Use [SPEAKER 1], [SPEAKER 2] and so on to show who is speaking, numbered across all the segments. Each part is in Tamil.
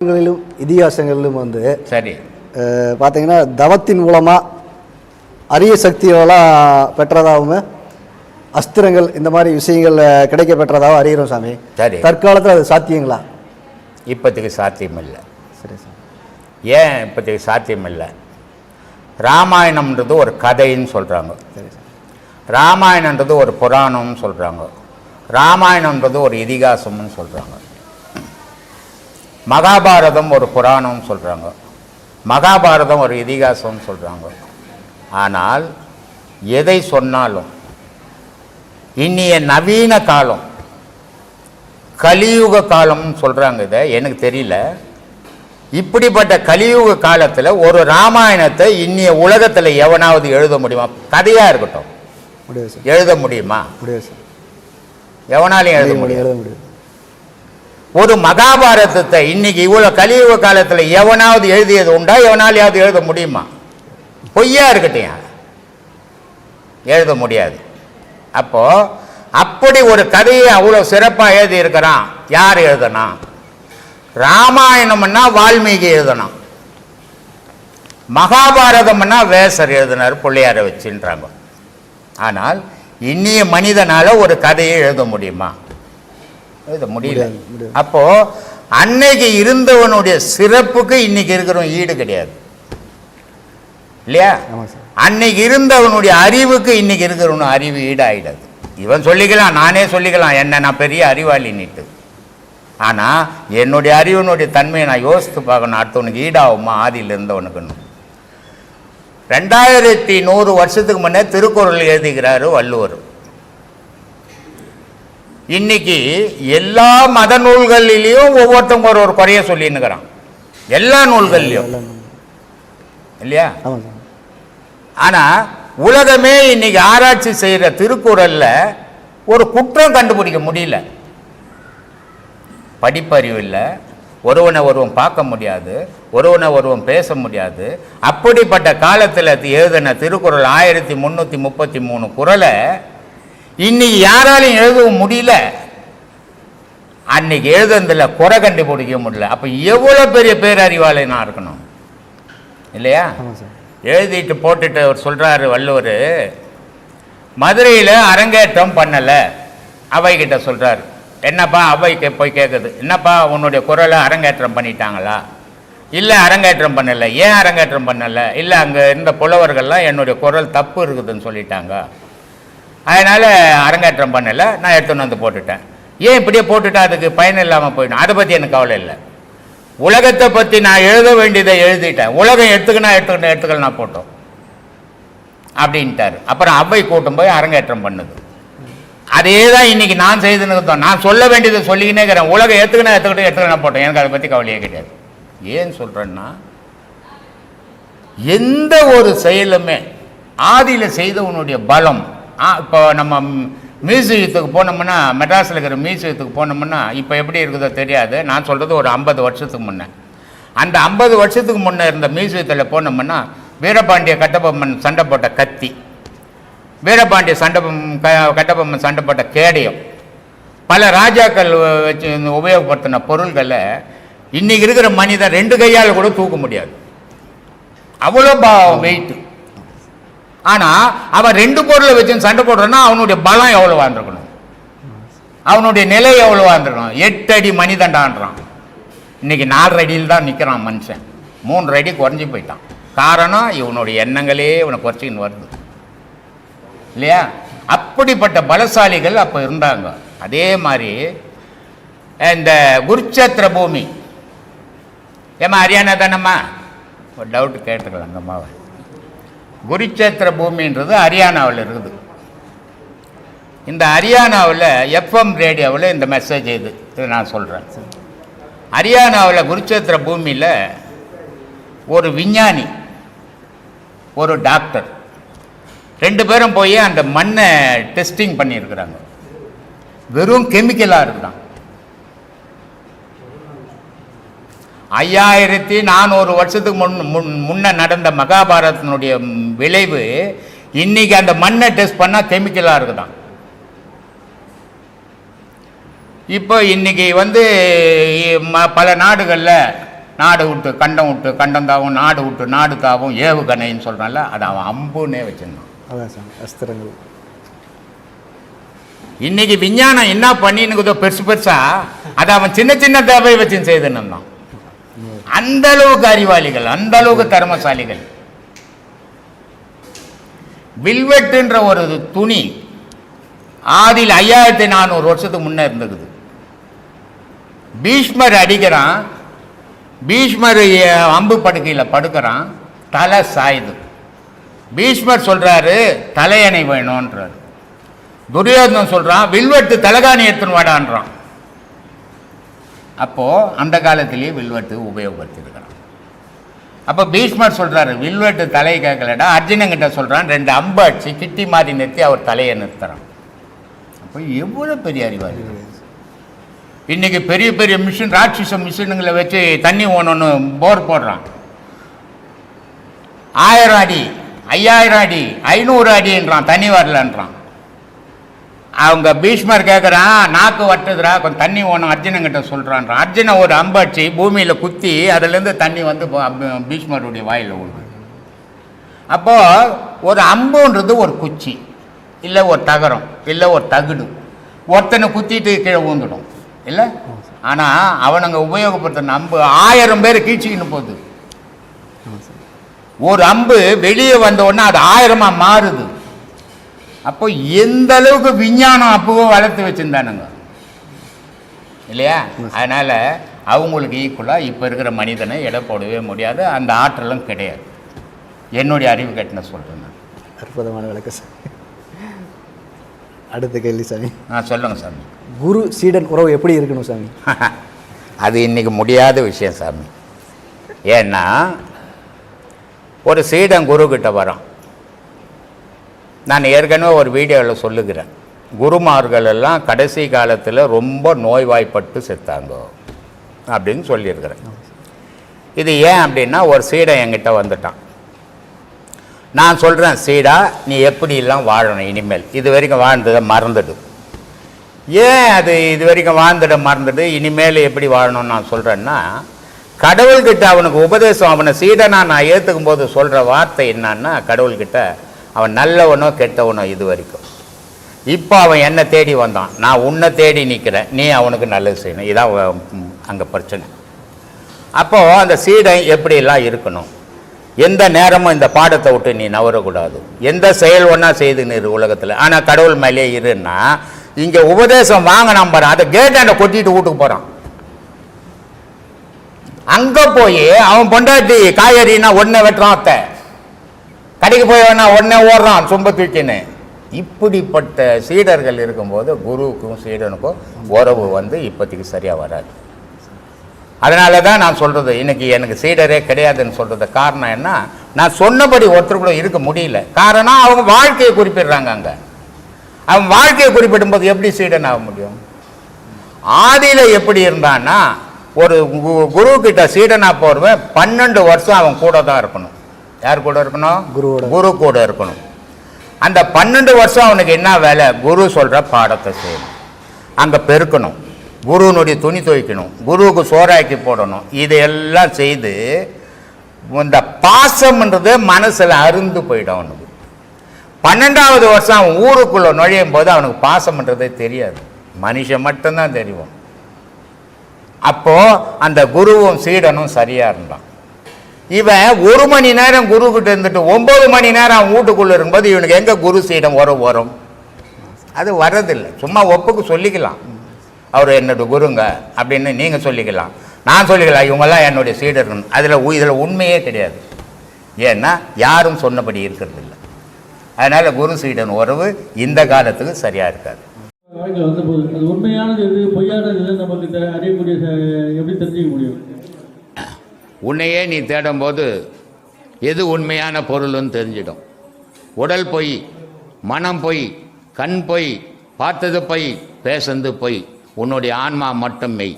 [SPEAKER 1] இதிகாசங்களிலும் வந்து
[SPEAKER 2] சரி
[SPEAKER 1] பார்த்தீங்கன்னா தவத்தின் மூலமாக அரிய சக்திகளெல்லாம் பெற்றதாகவும் அஸ்திரங்கள் இந்த மாதிரி விஷயங்கள் கிடைக்க பெற்றதாகவும் அறிகிறோம் சாமி.
[SPEAKER 2] சரி,
[SPEAKER 1] தற்காலத்தில் அது சாத்தியங்களா?
[SPEAKER 2] இப்போதைக்கு சாத்தியம் இல்லை.
[SPEAKER 1] சரி சார்.
[SPEAKER 2] ஏன் இப்போதைக்கு சாத்தியம் இல்லை? ராமாயணம்ன்றது ஒரு கதைன்னு சொல்கிறாங்க.
[SPEAKER 1] சரி சார்.
[SPEAKER 2] ராமாயணன்றது ஒரு புராணம்னு சொல்கிறாங்க. ராமாயணன்றது ஒரு இதிகாசம்னு சொல்கிறாங்க. மகாபாரதம் ஒரு புராணம்னு சொல்கிறாங்க. மகாபாரதம் ஒரு இதிகாசம்னு சொல்கிறாங்க. ஆனால் எதை சொன்னாலும் இன்னிய நவீன காலம் கலியுக காலம்னு சொல்கிறாங்க. இதை எனக்கு தெரியல. இப்படிப்பட்ட கலியுக காலத்தில் ஒரு ராமாயணத்தை இன்னிய உலகத்தில் எவனாவது எழுத முடியுமா? கதையாக இருக்கட்டும்,
[SPEAKER 1] முடியாது சார்.
[SPEAKER 2] எழுத முடியுமா?
[SPEAKER 1] முடியாது சார்.
[SPEAKER 2] எவனாலையும் எழுத முடியாது.
[SPEAKER 1] முடியாது.
[SPEAKER 2] ஒரு மகாபாரதத்தை இன்னைக்கு இவ்வளோ கலியுக காலத்தில் எவனாவது எழுதியது உண்டா? எவனாலையாவது எழுத முடியுமா? பொய்யா இருக்கட்டும், எழுத முடியாது. அப்போ அப்படி ஒரு கதையை அவ்வளோ சிறப்பாக எழுதி இருக்கிறான். யார் எழுதனா? ராமாயணம்னா வால்மீகி எழுதணும். மகாபாரதம்னா வேசர் எழுதினார், பிள்ளையாரை வச்சுன்றாங்க. ஆனால் இன்னிய மனிதனால ஒரு கதையை எழுத முடியுமா? எழுத முடியல. அப்போ அன்னைக்கு இருந்தவனுடைய சிறப்புக்கு இன்னைக்கு இருக்கிறவன் ஈடு கிடையாது இல்லையா? அன்னைக்கு இருந்தவனுடைய அறிவுக்கு இன்னைக்கு இருக்கிறவனும் அறிவு ஈடாயிடாது. இவன் சொல்லிக்கலாம், நானே சொல்லிக்கலாம் என்ன நான் பெரிய அறிவாளின்னுட்டு. ஆனால் என்னுடைய அறிவனுடைய தன்மையை நான் யோசித்து பார்க்கணும். அடுத்தவனுக்கு ஈடாகுமா ஆதியில் இருந்தவனுக்குன்னு. 2100 வருஷத்துக்கு முன்னே திருக்குறள் எழுதுகிறாரு வள்ளுவர். இன்னைக்கு எல்லா மத நூல்களிலையும் ஒவ்வொருத்தவங்க ஒரு குறைய சொல்லின்னுக்கிறான். எல்லா நூல்கள்லையும் இல்லையா? ஆனால் உலகமே இன்னைக்கு ஆராய்ச்சி செய்கிற திருக்குறளில் ஒரு குற்றம் கண்டுபிடிக்க முடியல. படிப்பறிவு இல்லை, ஒருவனை ஒருவன் பார்க்க முடியாது, ஒருவனை ஒருவன் பேச முடியாது. அப்படிப்பட்ட காலத்தில் எழுதின திருக்குறள் 1333 குறளை இன்னைக்கு யாராலையும் எழுதவும் முடியல. அன்னைக்கு எழுதுனதில் குறை கண்டுபிடிக்க முடியல. அப்போ எவ்வளோ பெரிய பேரறிவாளனா இருக்கணும் இல்லையா? எழுதிட்டு போட்டுட்டு அவர் சொல்கிறாரு வள்ளுவர், மதுரையில் அரங்கேற்றம் பண்ணலை. அவைகிட்ட சொல்கிறார், என்னப்பா? அவைக்கு போய் கேட்குது, என்னப்பா உன்னுடைய குரலை அரங்கேற்றம் பண்ணிட்டாங்களா? இல்லை அரங்கேற்றம் பண்ணலை. ஏன் அரங்கேற்றம் பண்ணலை? இல்லை அங்கே இருந்த புலவர்கள்லாம் என்னுடைய குரல் தப்பு இருக்குதுன்னு சொல்லிட்டாங்க, அதனால் அரங்கேற்றம் பண்ணலை, நான் எடுத்துன்னு வந்து போட்டுட்டேன். ஏன் இப்படியே போட்டுட்டா அதுக்கு பயன் இல்லாமல் போயிடும்? அதை பற்றி எனக்கு கவலை இல்லை. உலகத்தை பற்றி நான் எழுத வேண்டியதை எழுதிட்டேன், உலகம் எடுத்துக்கல நான் போட்டோம் அப்படின்ட்டார். அப்புறம் அவை கூட்டம் போய் அரங்கேற்றம் பண்ணுது. அதே தான் இன்னைக்கு நான் செய்துன்னு, நான் சொல்ல வேண்டியதை சொல்லிக்கினே இருக்கிறேன். உலகம் எடுத்துக்கணும் போட்டோம், எனக்கு அதை பற்றி கவலையே கிடையாது. ஏன் சொல்கிறேன்னா, எந்த ஒரு செயலுமே ஆதியில் செய்தவனுடைய பலம். இப்போ நம்ம மியூசியத்துக்கு போனோம்னா, மெட்ராஸில் இருக்கிற மியூசியத்துக்கு போனோம்னா இப்போ எப்படி இருக்குதோ தெரியாது. நான் சொல்கிறது ஒரு 50 வருஷத்துக்கு முன்னே. அந்த 50 வருஷத்துக்கு முன்னே இருந்த மியூசியத்தில் போனோம்னா வீரபாண்டிய கட்டபொம்மன் சண்டை போட்ட கத்தி, வீரபாண்டிய கட்டபொம்மன் சண்டை போட்ட கேடயம், பல ராஜாக்கள் வச்சு உபயோகப்படுத்தின பொருள்களை இன்றைக்கி இருக்கிற மனிதன் 2 கையால் கூட தூக்க முடியாது, அவ்வளோ வெயிட்டு. ஆனால் அவன் 2 பொருளை வச்சு சண்டை போடுறான்னா அவனுடைய பலம் எவ்வளோ வாழ்ந்துருக்கணும், அவனுடைய நிலை எவ்வளோ வாழ்ந்துருக்கணும். 8 அடி மனிதண்டான்றான். இன்றைக்கி 4 அடியில் தான் நிற்கிறான் மனுஷன். 3 அடி குறைஞ்சி போயிட்டான். காரணம் இவனுடைய எண்ணங்களே இவனை குறைச்சின்னு வருது இல்லையா? அப்படிப்பட்ட பலசாலிகள் அப்போ இருந்தாங்க. அதே மாதிரி இந்த குருச்சேத்திர பூமி, ஏம்மா ஹரியானா தானம்மா? ஒரு டவுட்டு கேட்டுக்கலாம் அந்த அம்மாவை. குருச்சேத்திர பூமின்றது ஹரியானாவில் இருக்குது. இந்த ஹரியானாவில் எஃப்எம் ரேடியோவில் இந்த மெசேஜ் இது நான் சொல்கிறேன். ஹரியானாவில் குருச்சேத்திர பூமியில் ஒரு விஞ்ஞானி, ஒரு டாக்டர் 2 பேரும் போய் அந்த மண்ணை டெஸ்டிங் பண்ணியிருக்கிறாங்க. வெறும் கெமிக்கலாக இருக்குதான். 5400 வருஷத்துக்கு முன்ன நடந்த மகாபாரதத்தினுடைய விளைவு இன்னைக்கு அந்த மண்ணை டெஸ்ட் பண்ணால் கெமிக்கலாக இருக்குதான். இப்போ இன்றைக்கி வந்து பல நாடுகளில் நாடு விட்டு கண்டம் தாவும், நாடு விட்டு நாடு தாவும், ஏவுகணைன்னு சொல்கிறான்ல, அது அவன் அம்புன்னே வச்சுருந்தான்.
[SPEAKER 1] அதான் சாமி அஸ்திரங்கள்.
[SPEAKER 2] இன்னைக்கு விஞ்ஞானம் என்ன பண்ணின்னு பெருசு பெருசா அதை அவன் சின்ன சின்ன தேவை வச்சு செய்துன்னு இருந்தான். அந்த அளவுக்கு அறிவாளிகள், அந்த அளவுக்கு திறமசாலிகள். வில்வெட்டுன்ற ஒரு துணி ஆதியில் 5400 வருஷத்துக்கு முன்னே இருந்தது. பீஷ்மர் அடிக்கிறான், பீஷ்மர் அம்பு படுக்கையில் படுக்கிறான், தலை சாயுது. பீஷ்மர் சொல்றாரு தலையணை வேணும்ன்றார். துரியோதனன் சொல்றான் வில்வெட்டு தலகாணி எடுத்துன்னு வாடான்றான். அப்போ அந்த காலத்திலேயே வில்வெட்டு உபயோகப்படுத்திருக்கிறான். அப்போ பீஷ்மர் சொல்றாரு வில்வெட்டு தலையை கேட்கலடா. அர்ஜுனங்கிட்ட சொல்றான் 2 அம்பு அடிச்சு கிட்டி மாதிரி நிறுத்தி அவர் தலையை நிறுத்துறான். அப்போ எவ்வளோ பெரிய அறிவாளி. இன்னைக்கு பெரிய பெரிய மிஷின், ராட்சச மிஷினுங்களை வச்சு தண்ணி ஓணுன்னு போர் போடுறான். 1000 அடி 5000 அடி 500 அடின்றான், தண்ணி வரலன்றான். அவங்க பீஷ்மர் கேட்குறான் நாக்கு வட்டுதுரா, கொஞ்சம் தண்ணி ஓணும் அர்ஜுனங்கிட்ட சொல்கிறான்றான். அர்ஜுன ஒரு அம்படிச்சு பூமியில் குத்தி அதுலேருந்து தண்ணி வந்து பீஷ்மருடைய வாயில் விழுது. அப்போது ஒரு அம்புன்றது ஒரு குச்சி இல்லை ஒரு தகரம் இல்லை ஒரு தகுடு, ஒருத்தனை குத்திட்டு கீழே ஊந்துடும் இல்லை. ஆனால் அவனுங்க உபயோகப்படுத்தின அம்பு 1000 பேர் கீழ்ச்சிக்கின்னு போகுது. ஒரு அம்பு வெளியே வந்த உடனே அது 1000 மாறுது. அப்போ எந்த அளவுக்கு விஞ்ஞானம் அப்போ வளர்த்து வச்சுருந்தானுங்க இல்லையா. அதனால் அவங்களுக்கு ஈக்குவலாக இப்போ இருக்கிற மனிதனை எடை போடவே முடியாது, அந்த ஆற்றலும் கிடையாது. என்னுடைய அறிவு கட்டின சொல்கிறேன் நான்.
[SPEAKER 1] அற்புதமான விளக்கம் சார். அடுத்த கேள்வி சாமி.
[SPEAKER 2] சொல்லுங்கள் சாமி.
[SPEAKER 1] குரு சீடன் உறவு எப்படி இருக்கணும் சாமி?
[SPEAKER 2] அது இன்றைக்கி முடியாத விஷயம் சாமி. ஏன்னா ஒரு சீடன் குருக்கிட்ட வரான். நான் ஏற்கனவே ஒரு வீடியோவில் சொல்லுகிறேன், குருமார்கள் எல்லாம் கடைசி காலத்தில் ரொம்ப நோய்வாய்ப்பட்டு செத்தாங்க அப்படின்னு சொல்லியிருக்கிறேன். இது ஏன் அப்படின்னா ஒரு சீடன் என்கிட்ட வந்துட்டான். நான் சொல்கிறேன் சீடா நீ எப்படிலாம் வாழணும் இனிமேல், இது வரைக்கும் வாழ்ந்ததை மறந்துடு. ஏன் அது இது வரைக்கும் வாழ்ந்துட மறந்துடு, இனிமேல் எப்படி வாழணும்னு நான் சொல்கிறேன்னா, கடவுள்கிட்ட அவனுக்கு உபதேசம், அவனை சீடனா நான் ஏற்றுக்கும் போது சொல்கிற வார்த்தை என்னன்னா, கடவுள்கிட்ட அவன் நல்லவனோ கெட்டவனோ இது வரைக்கும், இப்போ அவன் என்னை தேடி வந்தான், நான் உன்னை தேடி நிற்கிறேன், நீ அவனுக்கு நல்லது செய்யணும். இதான் அங்கே பிரச்சனை. அப்போது அந்த சீடன் எப்படிலாம் இருக்கணும், எந்த நேரமும் இந்த பாடத்தை விட்டு நீ நவரக்கூடாது, எந்த செயல் ஒன்றா செய்துன்னு இரு உலகத்தில், ஆனால் கடவுள் மேலே இருன்னா. இங்கே உபதேசம் வாங்க நம்புற அதை கேட்டாண்ட கொட்டிட்டு வீட்டுக்கு போகிறான். அங்கே போய் அவன் பொண்டாட்டி காய்கறினா உடனே வெட்டுறான், அத்தை கடைக்கு போய் வேணா உடனே ஓடுறான் சொம்ப தூக்கின்னு. இப்படிப்பட்ட சீடர்கள் இருக்கும்போது குருவுக்கும் சீடனுக்கும் உறவு இப்போதைக்கு சரியாக வராது. அதனால தான் நான் சொல்கிறது, இன்னைக்கு எனக்கு சீடரே கிடையாதுன்னு சொல்கிறது காரணம் என்ன, நான் சொன்னபடி ஒருத்தர் கூட இருக்க முடியல. காரணம் அவங்க வாழ்க்கையை குறிப்பிடுறாங்க. அங்கே அவன் வாழ்க்கையை குறிப்பிடும்போது எப்படி சீடன் ஆக முடியும்? ஆதியில் எப்படி இருந்தான்னா, ஒரு குரு கிட்ட சீடனாக போகிறவன் 12 வருஷம் அவன் கூட தான் இருக்கணும். யார் கூட இருக்கணும்? குரு கூட இருக்கணும். அந்த 12 வருஷம் அவனுக்கு என்ன வேலை? குரு சொல்கிற பாடத்தை செய்யணும், அங்கே பெருக்கணும், குருனுடைய துணி துவைக்கணும், குருவுக்கு சோறாக்கி போடணும். இதையெல்லாம் செய்து இந்த பாசம்ன்றது மனசில் அருந்து போயிடும் அவனுக்கு. 12வது வருஷம் அவன் ஊருக்குள்ளே நுழையும் போது அவனுக்கு பாசம்ன்றதே தெரியாது, மனுஷன் மட்டும்தான் தெரியும். அப்போது அந்த குருவும் சீடனும் சரியாக இருந்தான். இவன் 1 மணி நேரம் குரு கிட்ட இருந்துட்டு 9 மணி நேரம் அவன் வீட்டுக்குள்ளே இருக்கும்போது இவனுக்கு எங்கே குரு சீடன் வரும்? அது வர்றதில்லை. சும்மா ஒப்புக்கு சொல்லிக்கலாம், அவர் என்னோட குருங்க அப்படின்னு நீங்கள் சொல்லிக்கலாம், நான் சொல்லிக்கலாம், இவங்கெல்லாம் என்னுடைய சீடர்கள். இதில் உண்மையே கிடையாது. ஏன்னா யாரும் சொன்னபடி இருக்கிறது இல்லை. அதனால் குரு சீடன் உறவு இந்த காலத்துக்கு சரியாக இருக்காது.
[SPEAKER 3] அது உண்மையானது எது பொய்யானது நமக்கு அறியக்கூடிய எப்படி தெரிஞ்சிக்க முடியும்?
[SPEAKER 2] உன்னையே நீ தேடும்போது எது உண்மையான பொருள்னு தெரிஞ்சிடும். உடல் பொய், மனம் பொய், கண் பொய், பார்த்தது பொய், பேசுறது பொய், உன்னுடைய ஆன்மா மட்டும் மெய்.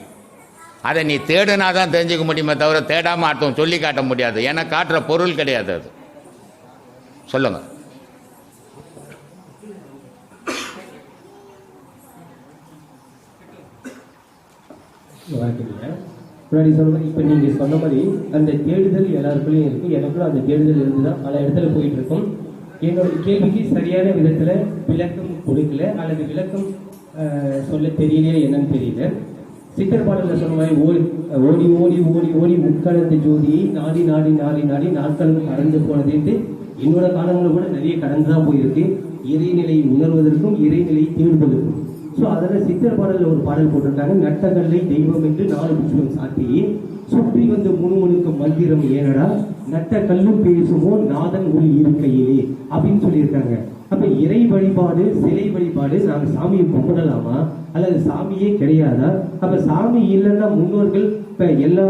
[SPEAKER 2] அதை நீ தேடுனா தான் தெரிஞ்சுக்க முடியுமே தவிர தேடாமல் அர்த்தம் சொல்லி காட்ட முடியாது. ஏன்னா காட்டுற பொருள் கிடையாது அது. சொல்லுங்கள்.
[SPEAKER 4] முன்னாடி சொன்ன மாதிரி இப்போ நீங்கள் சொன்ன மாதிரி அந்த தேடுதல் எல்லாருக்குள்ளேயும் இருக்குது. எனக்குள்ள அந்த தேடுதல் இருந்து தான் பல இடத்துல போயிட்டு இருக்கும். என்னோட கேள்விக்கு சரியான விதத்தில் விளக்கம் கொடுக்கல அல்லது விளக்கம் சொல்ல தெரியலையே என்னன்னு தெரியல. சித்தர் பாடலில் சொன்ன மாதிரி ஓடி ஓடி ஓடி ஓடி ஓடி முக்கலந்த ஜோதியை நாடி நாடி நாடி நாடி நாட்களும் கடந்து போனதுன்ட்டு என்னோட காலங்களில் கூட நிறைய கடந்து தான் போயிருக்கு. இறைநிலையை உணர்வதற்கும் இறைநிலையை தேடுவதற்கும். ஸோ அதில் சித்தர் பாடலில் ஒரு பாடல் போட்டிருக்காங்க, நட்டகல்லை தெய்வம் என்று 4 புஷ்பம் சாத்தி சுற்றி வந்து முணுமுணுக்க மந்திரம் ஏனடா நட்ட கல்லும் பேசுமோ நாதன் உள் இருக்கையிலே அப்படின்னு சொல்லியிருக்காங்க. அப்ப இறை வழிபாடு சிலை வழிபாடு நாங்கள் சாமியை கும்பிடலாமா அல்லது சாமியே கிடையாதா? அப்ப சாமி இல்லைன்னா முன்னோர்கள் இப்ப எல்லா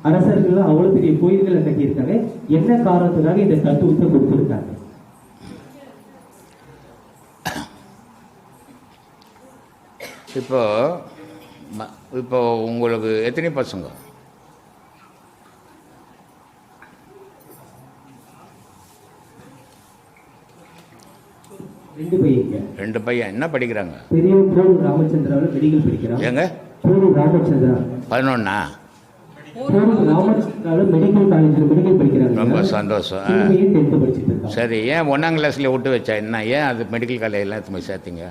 [SPEAKER 4] அரசர்கள்லாம் அவ்வளவு பெரிய கோயில்களை கட்டியிருக்காங்க, என்ன காரணத்துக்காக இந்த தத்துவத்தை கொடுத்திருக்காங்க?
[SPEAKER 2] இப்போ உங்களுக்கு எத்தனை பசங்க?
[SPEAKER 4] 2 பையங்க.
[SPEAKER 2] 2 பையன். என்ன படிக்கிறாங்க?
[SPEAKER 4] பெரியவன் போரூர் ராமச்சந்திராவில் மெடிக்கல் படிக்கிறான்.
[SPEAKER 2] எங்க?
[SPEAKER 4] போரூர் ராமச்சந்திரா.
[SPEAKER 2] 11ஆ?
[SPEAKER 4] போரூர் ராமச்சந்திராவில் மெடிக்கல் காலேஜில் மெடிக்கல் படிக்கிறாங்க.
[SPEAKER 2] ரொம்ப சந்தோஷம்.
[SPEAKER 4] 10th படிச்சுட்டு இருக்காங்க.
[SPEAKER 2] சரி, ஏன் 1ஆம் கிளாஸ்ல விட்டு வச்சா என்ன? ஏன் அது மெடிக்கல் காலேஜ்லாம் எடுத்து போய் சேர்த்தீங்க?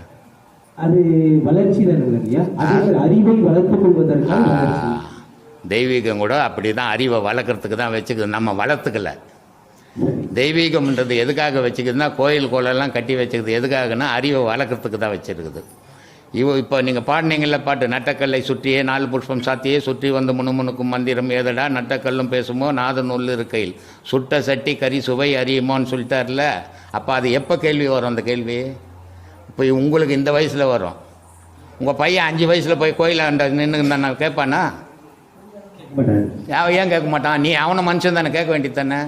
[SPEAKER 4] அது வளர்ச்சி தானே, அறிவை வளர்த்துக் கொள்வதற்கான.
[SPEAKER 2] தெய்வீகம் கூட அப்படிதான், அறிவை வளர்க்குறதுக்கு தான் வச்சுக்குது, நம்ம வளர்த்துக்கல. தெய்வீகம்ன்றது எதுக்காக வச்சுக்குதுன்னா, கோயில் கோலெல்லாம் கட்டி வச்சுக்குது எதுக்காகனா அறிவை வளர்க்குறதுக்கு தான் வச்சுருக்குது. இப்போ நீங்கள் பாடினீங்கள பாட்டு, நட்டக்கல்லை சுற்றியே 4 புஷ்பம் சாத்தியே சுற்றி வந்து முணுமுணுக்கும் மந்திரம் ஏதடா நட்டக்கல்லும் பேசுமோ நாதன் உள்ள இருக்கையில் சுட்ட சட்டி கறி சுவை அறியுமோன்னு சொல்லிட்டார்ல. அப்போ அது எப்போ கேள்வி வரும்? அந்த கேள்வி இப்போ உங்களுக்கு இந்த வயசில் வரும். உங்கள் பையன் 5 வயசில் போய் கோயிலாண்ட நின்று நான் கேட்பானா? ஏன் கேட்க மாட்டான்? நீ அவனை மனுஷன் தானே, கேட்க வேண்டியது தானே.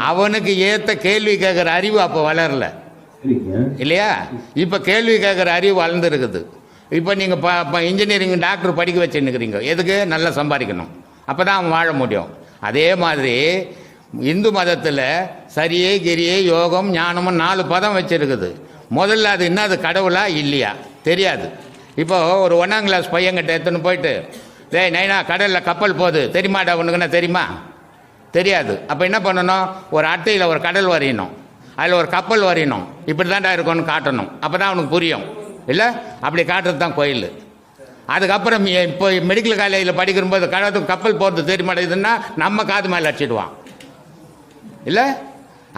[SPEAKER 2] அவனுக்கு ஏற்ற கேள்வி கேட்குற அறிவு அப்போ வளரல இல்லையா? இப்போ கேள்வி கேட்குற அறிவு வளர்ந்துருக்குது. இப்போ நீங்கள் இன்ஜினியரிங் டாக்டர் படிக்க வச்சுன்னுக்கிறீங்க, எதுக்கு? நல்லா சம்பாதிக்கணும், அப்போ தான் அவன் வாழ முடியும். அதே மாதிரி இந்து மதத்தில் சரியே கிரியே யோகம் ஞானமும் 4 பதம் வச்சுருக்குது. முதல்ல அது என்ன, அது கடவுளா இல்லையா தெரியாது. இப்போ ஒரு 1ஆம் கிளாஸ் பையன்கிட்ட எடுத்துன்னு போயிட்டு, டேய் நைனா கடலில் கப்பல் போகுது தெரியுமாடா உனக்குன்னா தெரியுமா? தெரியாது. அப்போ என்ன பண்ணணும்? ஒரு அட்டையில் ஒரு கடல் வரையணும், அதில் ஒரு கப்பல் வரையணும், இப்படி தான்டா இருக்கும்னு காட்டணும், அப்போ தான் அவனுக்கு புரியும் இல்லை? அப்படி காட்டுறது தான் கோயில். அதுக்கப்புறம் இப்போ மெடிக்கல் காலேஜில் படிக்கும்போது கப்பல் போகிறது தெரிய மாட்டேங்குதுன்னா நம்ம காது மேலே அடிச்சிடுவான் இல்லை?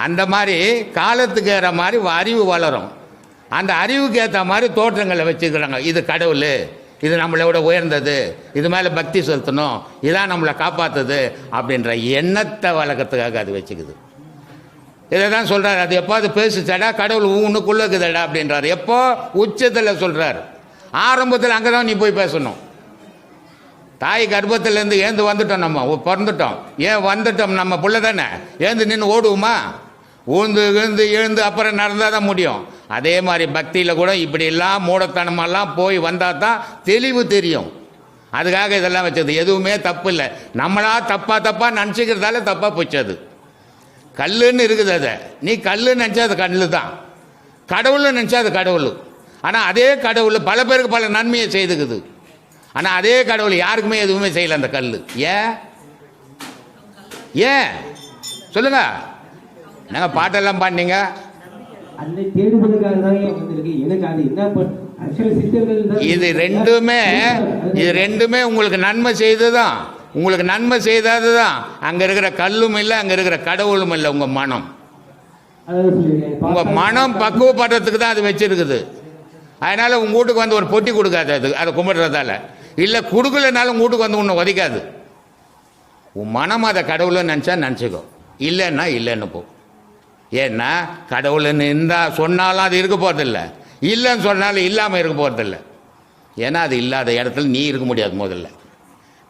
[SPEAKER 2] அந்த மாதிரி காலத்துக்கு ஏற மாதிரி அறிவு வளரும். அந்த அறிவுக்கு ஏற்ற மாதிரி தோற்றங்களை வச்சுக்கிறாங்க. இது கடவுள், இது நம்மளை விட உயர்ந்தது, இது மேலே பக்தி செலுத்தணும், இதான் நம்மளை காப்பாற்றுது அப்படின்ற எண்ணத்தை வளர்க்கறதுக்காக அது வச்சுக்குது. இதை தான் சொல்கிறார். அது எப்போ அது பேசுச்சடா கடவுள் உன்னுக்குள்ளே இருக்குதடா அப்படின்றார். எப்போ? உச்சத்தில் சொல்கிறார். ஆரம்பத்தில் அங்கே தான் நீ போய் பேசணும். தாய் கர்ப்பத்திலேருந்து ஏந்து வந்துட்டோம், நம்ம பிறந்துட்டோம். ஏன் வந்துட்டோம்? நம்ம புள்ள தானே. ஏந்து நின்று ஓடுவோமா? ஊந்து எழுந்து எழுந்து அப்புறம் நடந்தால் தான் முடியும். அதே மாதிரி பக்தியில் கூட இப்படியெல்லாம் மூடத்தனமெல்லாம் போய் வந்தால் தான் தெளிவு தெரியும். அதுக்காக இதெல்லாம் வச்சது. எதுவுமே தப்பு இல்லை. நம்மளா தப்பாக நினச்சிக்கிறதால தப்பாக போச்சது. கல்லுன்னு இருக்குது, அதை நீ கல்லுன்னு நினச்சா அது கல் தான், கடவுள்னு நினச்சா அது கடவுள். ஆனால் அதே கடவுள் பல பேருக்கு பல நன்மையை செய்துக்குது. ஆனால் அதே கடவுள் யாருக்குமே எதுவுமே செய்யலை அந்த கல். ஏன் சொல்லுங்க? நாங்கள் பாட்டெல்லாம் பாடினீங்க. இது ரெண்டுமே உங்களுக்கு நன்மை செய்ததுதான். உங்களுக்கு நன்மை செய்தது தான். அங்கே இருக்கிற கல்லும் இல்லை, அங்கே இருக்கிற கடவுளும் இல்லை. உங்கள் மனம், உங்கள் மனம் பக்குவப்படுறதுக்கு தான் அது வச்சிருக்குது. அதனால் உங்கள் வீட்டுக்கு வந்து ஒரு பொட்டி கொடுக்காது அது, அதை கும்பிடுறதால. இல்லை கொடுக்கலனாலும் உங்கள் வீட்டுக்கு வந்து ஒன்று உதைக்காது. உன் மனம் அதை கடவுள்னு நினச்சா நினச்சிக்கோ, இல்லைன்னா இல்லைன்னு போ. ஏன்னா கடவுள்னு இருந்தால் சொன்னாலும் அது இருக்க போகிறதில்ல, இல்லைன்னு சொன்னாலும் இல்லாமல் இருக்க போகிறதில்ல. ஏன்னா அது இல்லாத இடத்துல நீ இருக்க முடியாது. முதல்ல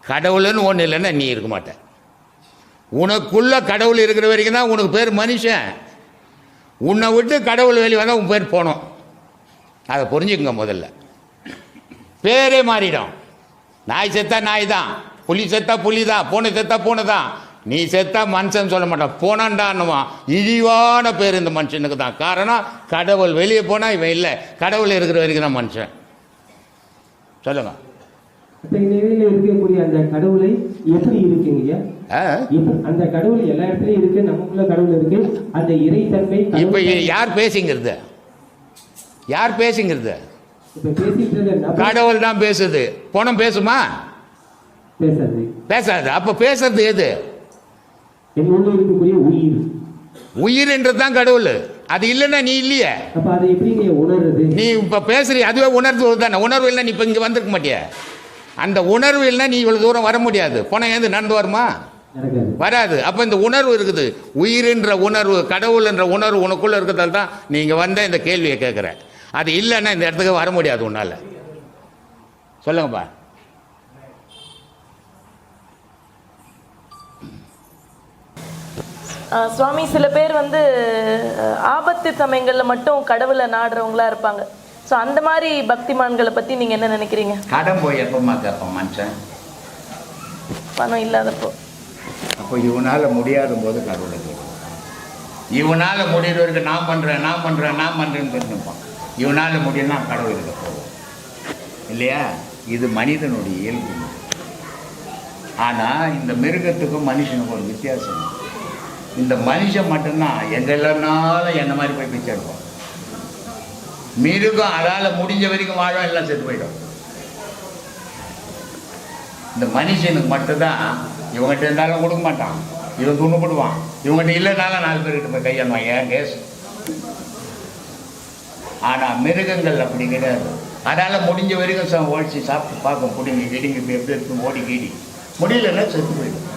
[SPEAKER 2] கடவுள்னு ஒன்று இல்லைன்னா நீ இருக்க மாட்ட. உனக்குள்ள கடவுள் இருக்கிற வரைக்கும் தான் உனக்கு பேர் மனுஷன். உன்னை விட்டு கடவுள் வெளியே வந்தால் உன் பேர் போனோம். அதை புரிஞ்சுக்குங்க. முதல்ல பேரே மாறிடும். நாய் செத்தா நாய் தான், புலி செத்தா புலி தான், பூனை செத்தா பூனை தான். நீ செத்தா மனுஷன் சொல்ல மாட்டான், போனான்டான்னுவான். இழிவான பேர் இந்த மனுஷனுக்கு தான். காரணம் கடவுள் வெளியே போனால் இவன் இல்லை, கடவுள் இருக்கிற வரைக்கும் தான் மனுஷன். சொல்லுங்க.
[SPEAKER 4] நிலையில இருக்கக்கூடிய அந்த கடவுளை எப்படி இருக்குங்க? அந்த கடவுள் எல்லா இடத்துலயும் இருக்கு, நமக்குள்ள கடவுள் இருக்கு. அந்த இறைத்தன்மை
[SPEAKER 2] இப்ப யார் பேசுங்கிறது? யார் பேசுங்கிறது?
[SPEAKER 4] இப்ப பேசிட்டு
[SPEAKER 2] கடவுள் தான் பேசுது. பணம் பேசுமா?
[SPEAKER 4] பேசாது.
[SPEAKER 2] பேசாது. அப்ப பேசுறது எது?
[SPEAKER 4] என்னுள்ள இருக்கக்கூடிய உயிர்.
[SPEAKER 2] உயிர்ன்றது தான் கடவுள். அது இல்லைன்னா நீ இல்லையே.
[SPEAKER 4] அப்ப அதை எப்படி நீ உணர்றது? நீ
[SPEAKER 2] இப்ப பேசுறீ, அதுவே உணர்வு தானே. உணர்வு இல்லை நீ இப்ப இங்க வந்திருக்க மாட்டியா? அந்த உணர்வு இல்லைன்னா நீ இவ்வளவு தூரம் வர முடியாது. போன ஏந்து நடந்து வருமா? வராது. அப்ப இந்த உணர்வு இருக்குது. உயிர்ன்ற உணர்வு, கடவுள் என்ற உணர்வு உனக்குள்ள இருக்கிறதால தான் நீங்க வந்த இந்த கேள்வியை கேட்கிற. அது இல்லைன்னா இந்த இடத்துக்கு வர முடியாது உன்னால. சொல்லுங்கப்பா.
[SPEAKER 5] சுவாமி, சில பேர் வந்து ஆபத்து சமயங்கள்ல மட்டும் கடவுளை நாடுறவங்களா இருப்பாங்க. ஸோ அந்த மாதிரி பக்திமான்களை பத்தி நீங்க என்ன நினைக்கிறீங்க?
[SPEAKER 2] கடன் போய் எப்பமா கேட்பான் மனுஷன்?
[SPEAKER 5] பணம் இல்லாதப்போ.
[SPEAKER 2] அப்போ இவனால முடியாத போது கடவுளை கேட்பான். இவனால முடியறவருக்கு நான் பண்றேன்னு தெரிஞ்சுப்பான். இவனால முடியும்னா கடவுளுக்கு போவோம் இல்லையா? இது மனிதனுடைய இயல்பு. ஆனா இந்த மிருகத்துக்கும் மனுஷனுக்கும் ஒரு வித்தியாசம். இந்த மனுஷன் மட்டும்தான் எங்கெல்லாம்னாலும் என்ன மாதிரி போய் பிச்சை எடுப்போம். மிருகம் அதால முடிஞ்ச வரைக்கும் வாழும், எல்லாம் செத்து போயிடும். இந்த மனுஷனுக்கு மட்டும்தான் இவங்ககிட்ட இருந்தாலும் கொடுக்க மாட்டான், இவன் துணுப்படுவான். இவங்ககிட்ட இல்லைனாலும் 4 பேர்கிட்ட போய் கையாளுவான். ஏன் கேஸ்? ஆனா மிருகங்கள் அப்படி கிடையாது. அதனால முடிஞ்ச வரைக்கும் ஓடிச்சு சாப்பிட்டு பார்க்கும். பிடிங்கி கிடிங்க எப்படி இருக்கும், ஓடி கீடி முடியலன்னா செத்து போயிடும்.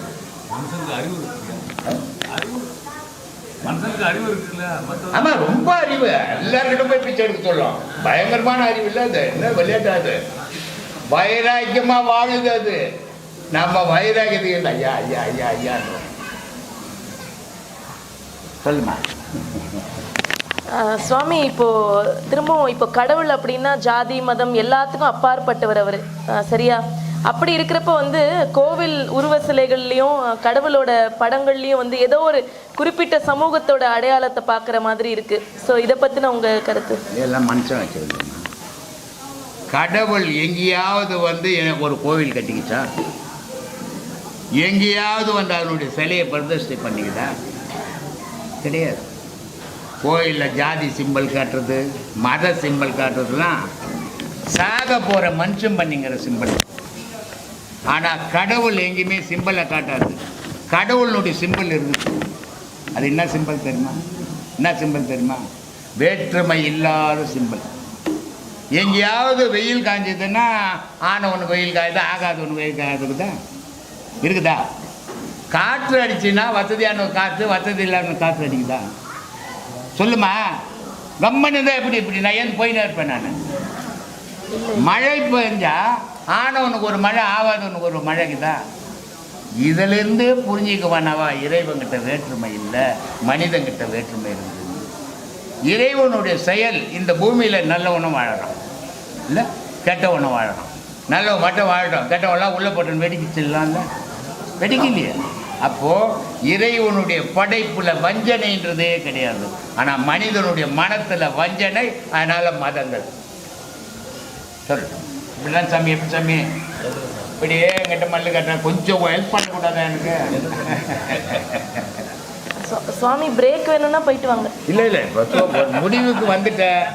[SPEAKER 2] ஆமா, ரொம்ப அறிவு. எல்லார்கிட்ட போய் பிச்சை எடுக்க சொல்லும். பயங்கரமான அறிவு இல்லை அது. என்ன விளையாட்டாது? வைராக்கியமா வாழுது அது. நம்ம வைராக்கியத்துக்கு இல்லை. ஐயா ஐயா ஐயா ஐயா சொல்லுமா.
[SPEAKER 5] சுவாமி, இப்போ திரும்பவும் இப்போ கடவுள் அப்படின்னா ஜாதி மதம் எல்லாத்துக்கும் அப்பாற்பட்டவர் அவர், சரியா? அப்படி இருக்கிறப்ப வந்து கோவில் உருவ சிலைகள்லையும் கடவுளோட படங்கள்லையும் வந்து ஏதோ ஒரு குறிப்பிட்ட சமூகத்தோட அடையாளத்தை பார்க்குற மாதிரி இருக்கு. ஸோ இதை பற்றின உங்கள் கருத்து?
[SPEAKER 2] இதெல்லாம் மனுஷன் வச்சிருக்கேன். கடவுள் எங்கேயாவது வந்து ஒரு கோவில் கட்டிக்கிச்சா? எங்கேயாவது வந்து அதனுடைய சிலையை பிரதிஷ்டை பண்ணிக்கிட்டா? கிடையாது. கோயிலில் ஜாதி சிம்பல் காட்டுறது, மத சிம்பல் காட்டுறதுலாம் சாக போகிற மனுஷன் பண்ணிங்கிற சிம்பல். ஆனால் கடவுள் எங்கேயுமே சிம்பலை காட்டாது. கடவுளுடைய சிம்பல் இருக்குது. அது என்ன சிம்பல் தெரியுமா? என்ன சிம்பல் தெரியுமா? வேற்றுமை இல்லாத சிம்பல். எங்கேயாவது வெயில் காய்ஞ்சதுன்னா ஆனவனுக்கு வெயில் காயுது, ஆகாதவனுக்கு வெயில் காயுதுக்குதா இருக்குதா? காற்று அடிச்சுன்னா வசதியான காற்று, வசதி இல்லாத காற்று அடிக்குதா? சொல்லுமா. கம்மனு தான் எப்படி நான் ஏன் போயின்னு இருப்பேன் நான். மழை பெஞ்சா ஆனவனுக்கு ஒரு மழை, ஆகாதவனுக்கு ஒரு மழைக்குதா? இதிலிருந்து புரிஞ்சிக்குவானவா இறைவன்கிட்ட வேற்றுமை இல்லை, மனிதங்கிட்ட வேற்றுமை இருக்குது. இறைவனுடைய செயல் இந்த பூமியில் நல்லவனும் வாழறான் இல்லை, கெட்டவனும் வாழறான். நல்லவன் மட்டும் வாழறான், கெட்டவெல்லாம் உள்ள போட்டு வெடிக்கிச்சிடலாம்ல, வெடிக்கலையே. அப்போது இறைவனுடைய படைப்பில் வஞ்சனைன்றதே கிடையாது. ஆனால் மனிதனுடைய மனத்தில் வஞ்சனை. அதனால் மதங்கள் சொல்லு இப்படிலாம் சாமி, எப்படி சாமி இப்படியே என்கிட்ட மல்லு கட்டுறேன், கொஞ்சம் ஹெல்ப் பண்ணக்கூடாதா எனக்கு?
[SPEAKER 5] சுவாமி, பிரேக் வேணும்னா போயிட்டு வாங்க.
[SPEAKER 2] இல்லை முடிவுக்கு வந்துட்டேன்.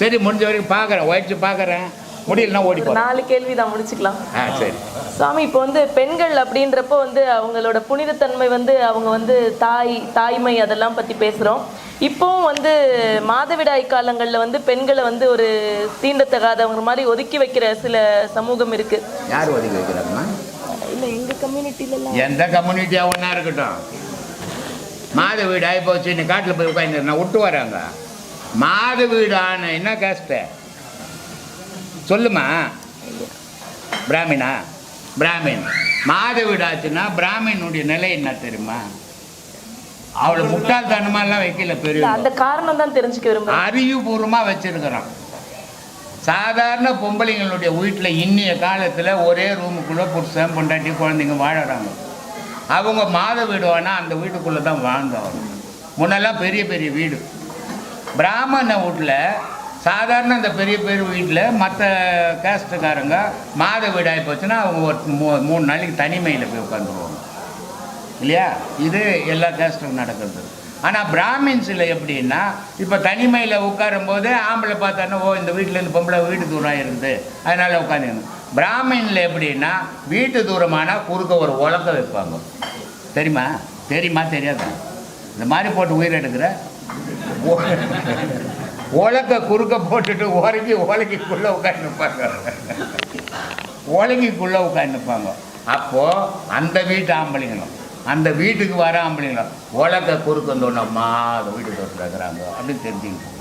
[SPEAKER 2] சரி, முடிஞ்ச வரைக்கும் பார்க்குறேன், ஒயிட்ஸு பார்க்குறேன். முடியலன்னா ஓடி போகிறேன்.
[SPEAKER 5] 4 கேள்வி தான் முடிச்சுக்கலாம்.
[SPEAKER 2] சரி
[SPEAKER 5] சுவாமி, இப்போ வந்து பெண்கள் அப்படின்றப்போ வந்து அவங்களோட புனிதத்தன்மை வந்து அவங்க வந்து தாய்மை அதெல்லாம் பற்றி பேசுகிறோம். இப்போவும் வந்து மாதவிடாய் காலங்களில் வந்து பெண்களை வந்து ஒரு தீண்டத்தகாதவங்க மாதிரி ஒதுக்கி வைக்கிற சில சமூகம் இருக்குது.
[SPEAKER 2] யார் ஒதுக்கி வைக்கிறாங்கம்மா?
[SPEAKER 5] இல்லை, எங்கள் கம்யூனிட்டியிலலாம்.
[SPEAKER 2] எந்த கம்யூனிட்டியாக ஒன்றா இருக்கட்டும். மாதவீடு ஆகி போச்சு, இன்னும் காட்டில் போய் உட்காந்து நான் விட்டு வராங்க. மாதவீடு ஆன என்ன கஷ்ட சொல்லுமா? பிராமினா? பிராமின் மாதவீடு ஆச்சுன்னா பிராமினுடைய நிலை என்ன தெரியுமா? அவளை முட்டாள்தனமாலாம் வைக்கல, பெரிய
[SPEAKER 5] அந்த காரணம் தான் தெரிஞ்சுக்க விரும்புகிறேன்.
[SPEAKER 2] அறிவுபூர்வமாக வச்சிருக்கிறான். சாதாரண பொம்பளைங்களுடைய வீட்டில் இன்னிய காலத்தில் ஒரே ரூமுக்குள்ளே புருஷன் பொண்டாட்டி குழந்தைங்க வாழறாங்க. அவங்க மாத வீடு வேணால் அந்த வீட்டுக்குள்ளே தான் வாழ்ந்தவங்க. முன்னெல்லாம் பெரிய பெரிய வீடு. பிராமண வீட்டில் சாதாரண அந்த பெரிய பெரிய வீட்டில் மற்ற கேஸ்ட்டுக்காரங்க மாத வீடாகி போச்சுன்னா அவங்க ஒரு 3 நாளைக்கு தனிமையில் போய் உட்காந்துருவாங்க இல்லையா? இது எல்லா கேஸ்ட்டுக்கும் நடக்கிறது. ஆனால் பிராமின்ஸில் எப்படின்னா இப்போ தனிமையில் உட்காரும் போது ஆம்பளை பார்த்தானே ஓ இந்த வீட்டிலேருந்து பொம்பளை வீட்டு தூரம் இருக்குது அதனால் உட்காந்துக்கணும். பிராமின்ல எப்படின்னா வீட்டு தூரமானால் குறுக்க ஒரு உலக்க வைப்பாங்க. தெரியுமா தெரியாதா? இந்த மாதிரி போட்டு உயிர் எடுக்கிற உலக்க குறுக்க போட்டுட்டு ஓலக்கிக்குள்ளே உட்காந்துப்பாங்க. ஓலக்கிக்குள்ளே உட்காந்துப்பாங்க. அப்போது அந்த வீட்டு ஆம்பளைங்களும் அந்த வீட்டுக்கு வர ஆம்பளைங்களும் உலக்க குறுக்க வந்தோன்னம்மா அந்த வீட்டுக்கு இருக்கிறாங்க அப்படின்னு தெரிஞ்சுக்கணும்.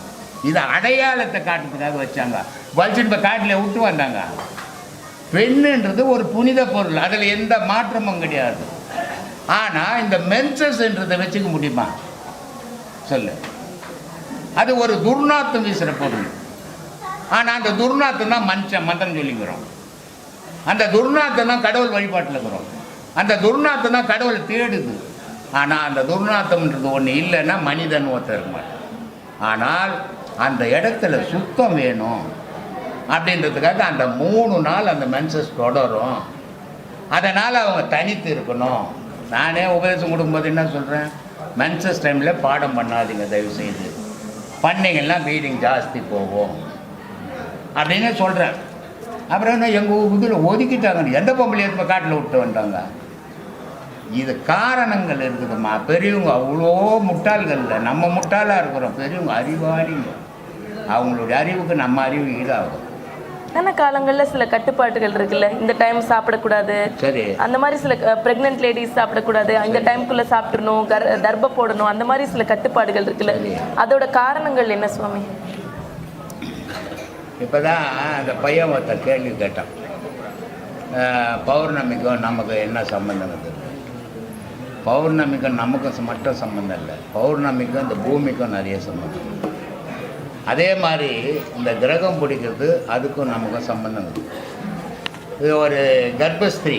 [SPEAKER 2] இது அடையாளத்தை காட்டுறதுக்காக வச்சாங்க. வலிச்சுட்டு இப்போ காட்டில் விட்டு வந்தாங்க. பெண்ணுன்றது ஒரு புனித பொருள், அதில் எந்த மாற்றமும் கிடையாது. ஆனால் இந்த மென்சஸ்ன்றதை வச்சுக்க முடியுமா சொல்லு? அது ஒரு துர்நாத்தம் வீசுகிற பொருள். ஆனால் அந்த துர்நாத்தம் தான் மந்திரம் சொல்லிக்கிறோம். அந்த துர்நாத்தம் தான் கடவுள் வழிபாட்டில் இருக்கிறோம். அந்த துர்நாத்தம் தான் கடவுளை தேடுது. ஆனால் அந்த துர்நாத்தம்ன்றது ஒன்று இல்லைன்னா மனிதன் ஒருத்தர் இருக்க மாட்டான். ஆனால் அந்த இடத்துல சுத்தம் வேணும் அப்படின்றதுக்காக அந்த 3 நாள் அந்த மென்சஸ் தொடரும். அதனால் அவங்க தனித்து இருக்கணும். நானே உபதேசம் கொடுக்கும்போது என்ன சொல்கிறேன், மென்சஸ் டைமில் பாடம் பண்ணாதீங்க தயவுசெய்து, பண்ணிங்கன்னா ப்ளீடிங் ஜாஸ்தி போகும் அப்படின்னு சொல்கிறேன். அப்புறம் என்ன எங்கள் இதில் ஒதுக்கிட்டாங்க, எந்த பொம்பளையும் இப்போ காட்டில் விட்டு வந்துட்டாங்க. இது காரணங்கள் இருக்குதும்மா. பெரியவங்க அவ்வளோ முட்டாள்கள் இல்லை, நம்ம முட்டாளாக இருக்கிறோம். பெரியவங்க அறிவாளிங்க, அவங்களுடைய அறிவுக்கு நம்ம அறிவு ஈடாகும்.
[SPEAKER 5] என்ன காலங்களில் சில கட்டுப்பாடுகள் இருக்குல்ல, இந்த டைம் சாப்பிடக்கூடாது,
[SPEAKER 2] சரி,
[SPEAKER 5] அந்த மாதிரி சில ப்ரெக்னென்ட் லேடிஸ் சாப்பிடக்கூடாது, இந்த டைம்குள்ளே சாப்பிட்றணும், தர்ப்ப போடணும், அந்த மாதிரி சில கட்டுப்பாடுகள் இருக்குல்ல, அதோட காரணங்கள் என்ன சுவாமி?
[SPEAKER 2] இப்போ தான் அந்த பையன் ஒருத்த கேள்வி கேட்டான், பௌர்ணமிக்கும் நமக்கு என்ன சம்மந்தம் இருக்குது? பௌர்ணமிக்கும் நமக்கும் மட்டும் சம்மந்தம் இல்லை, பௌர்ணமிக்கும் இந்த பூமிக்கும் நிறைய சம்மந்தம். அதே மாதிரி இந்த கிரகம் பிடிக்கிறது அதுக்கும் நமக்கும் சம்பந்தம் இருக்குது. இது ஒரு கர்ப்பஸ்திரீ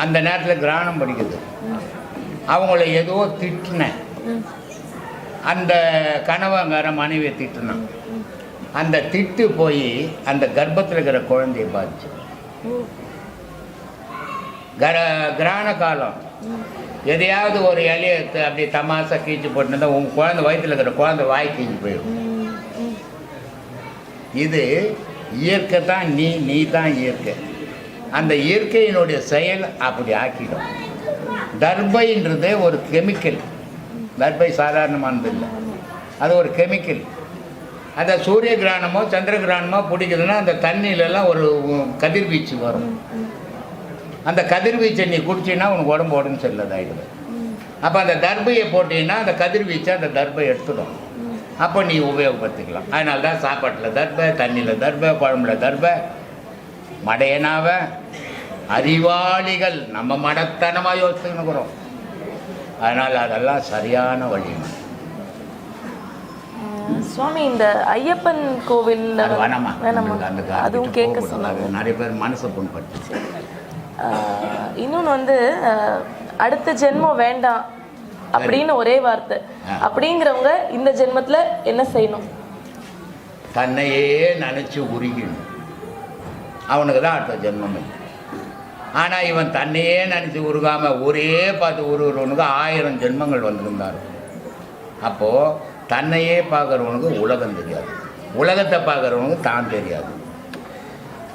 [SPEAKER 2] அந்த நேரத்தில் கிரகணம் பிடிக்குது, அவங்கள ஏதோ திட்டினேன், அந்த கணவங்கார மனைவியை திட்டினான், அந்த திட்டு போய் அந்த கர்ப்பத்தில் இருக்கிற குழந்தைய பாதிச்சு. கிரகண காலம் எதையாவது ஒரு இலையை அப்படியே தமாசா கீழ்ச்சி போட்டுருந்தா உங்கள் குழந்தை வயிற்றில் இருக்கிற குழந்தை வாய் கீழ்ச்சி போயிடும். இது இயற்கை தான், நீ தான் இயற்கை. அந்த இயற்கையினுடைய செயல் அப்படி ஆக்கிடும். தர்பைன்றதே ஒரு கெமிக்கல். தர்பை சாதாரணமானது இல்லை, அது ஒரு கெமிக்கல். அதை சூரிய கிரகணமோ சந்திர கிரகணமோ பிடிக்குதுன்னா அந்த தண்ணியிலலாம் ஒரு கதிர்வீச்சு வரும். அந்த கதிர்வீச்சை நீ குடிச்சின்னா உனக்கு உடம்பு சரியில்லாதாயிடுது. அப்போ அந்த தர்பையை போட்டிங்கன்னா அந்த கதிர்வீச்சை அந்த தர்பை எடுத்துடும். அப்போ நீ உபயோகப்படுத்திக்கலாம். அதனால தான் சாப்பாட்டில் தர்பை, தண்ணியில் தர்பை, குழம்புல தர்பை. மடையனாவ அறிவாளிகள் நம்ம மடத்தனமாக யோசிச்சுக்கிறோம். அதனால் அதெல்லாம் சரியான வழி.
[SPEAKER 5] சுவாமி, இந்த ஐயப்பன் கோவில்
[SPEAKER 2] வேணாமா,
[SPEAKER 5] அதுவும் கேட்க சொன்னாங்க.
[SPEAKER 2] நிறைய பேர் மனசை புண்பட்டு.
[SPEAKER 5] இன்னொன்று அடுத்த ஜென்மம் வேண்டாம் அப்படின்னு ஒரே வார்த்தை அப்படிங்கிறவங்க இந்த ஜென்மத்தில் என்ன செய்யணும்?
[SPEAKER 2] தன்னையே நினச்சி உருகிடும். அவனுக்கு தான் அடுத்த ஜென்மம். ஆனால் இவன் தன்னையே நினச்சி உருகாமல் ஒரே பார்த்து உருகிறவனுக்கு 1000 ஜென்மங்கள் வந்திருந்தார். அப்போது தன்னையே பார்க்குறவனுக்கு உலகம் தெரியாது, உலகத்தை பார்க்குறவனுக்கு தான் தெரியாது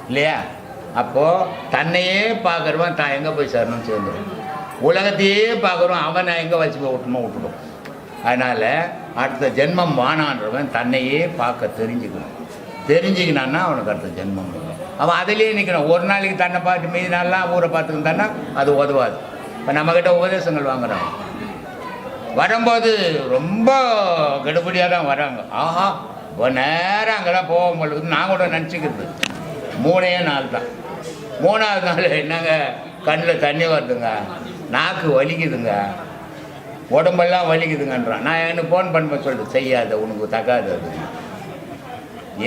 [SPEAKER 2] இல்லையா? அப்போது தன்னையே பார்க்குறவன் தான் எங்கே போய் சேரணும்னு சேர்ந்துடும். உலகத்தையே பார்க்குறோம் அவனை எங்கே வச்சு போய் விட்டுடும். அதனால் அடுத்த ஜென்மம் வானான்றவன் தன்னையே பார்க்க தெரிஞ்சுக்கினான்னா அவனுக்கு அடுத்த ஜென்மம் வரும். அவன் அதிலேயே நிற்கணும். ஒரு நாளைக்கு தன்னை பார்த்து மீதி நாள்லாம் ஊரை பார்த்துக்கிட்டான்னா அது உதவாது. இப்போ நம்மக்கிட்ட உபதேசங்கள் வாங்குறாங்க, வரும்போது ரொம்ப கெடுபடியாக தான் வராங்க. ஆஹா இப்போ நேரம் அங்கே தான் போக முடியுது. நான் கூட நினச்சிக்கிறது 3 நாள் தான். 3ஆவது நாள் என்னங்க கண்ணில் தண்ணி வருதுங்க, நாக்கு வலிக்குதுங்க, உடம்பெல்லாம் வலிக்குதுங்கன்றான். நான் எனக்கு ஃபோன் பண்ணுவேன், சொல்லிட்டு செய்யாத, உனக்கு தகாது அது.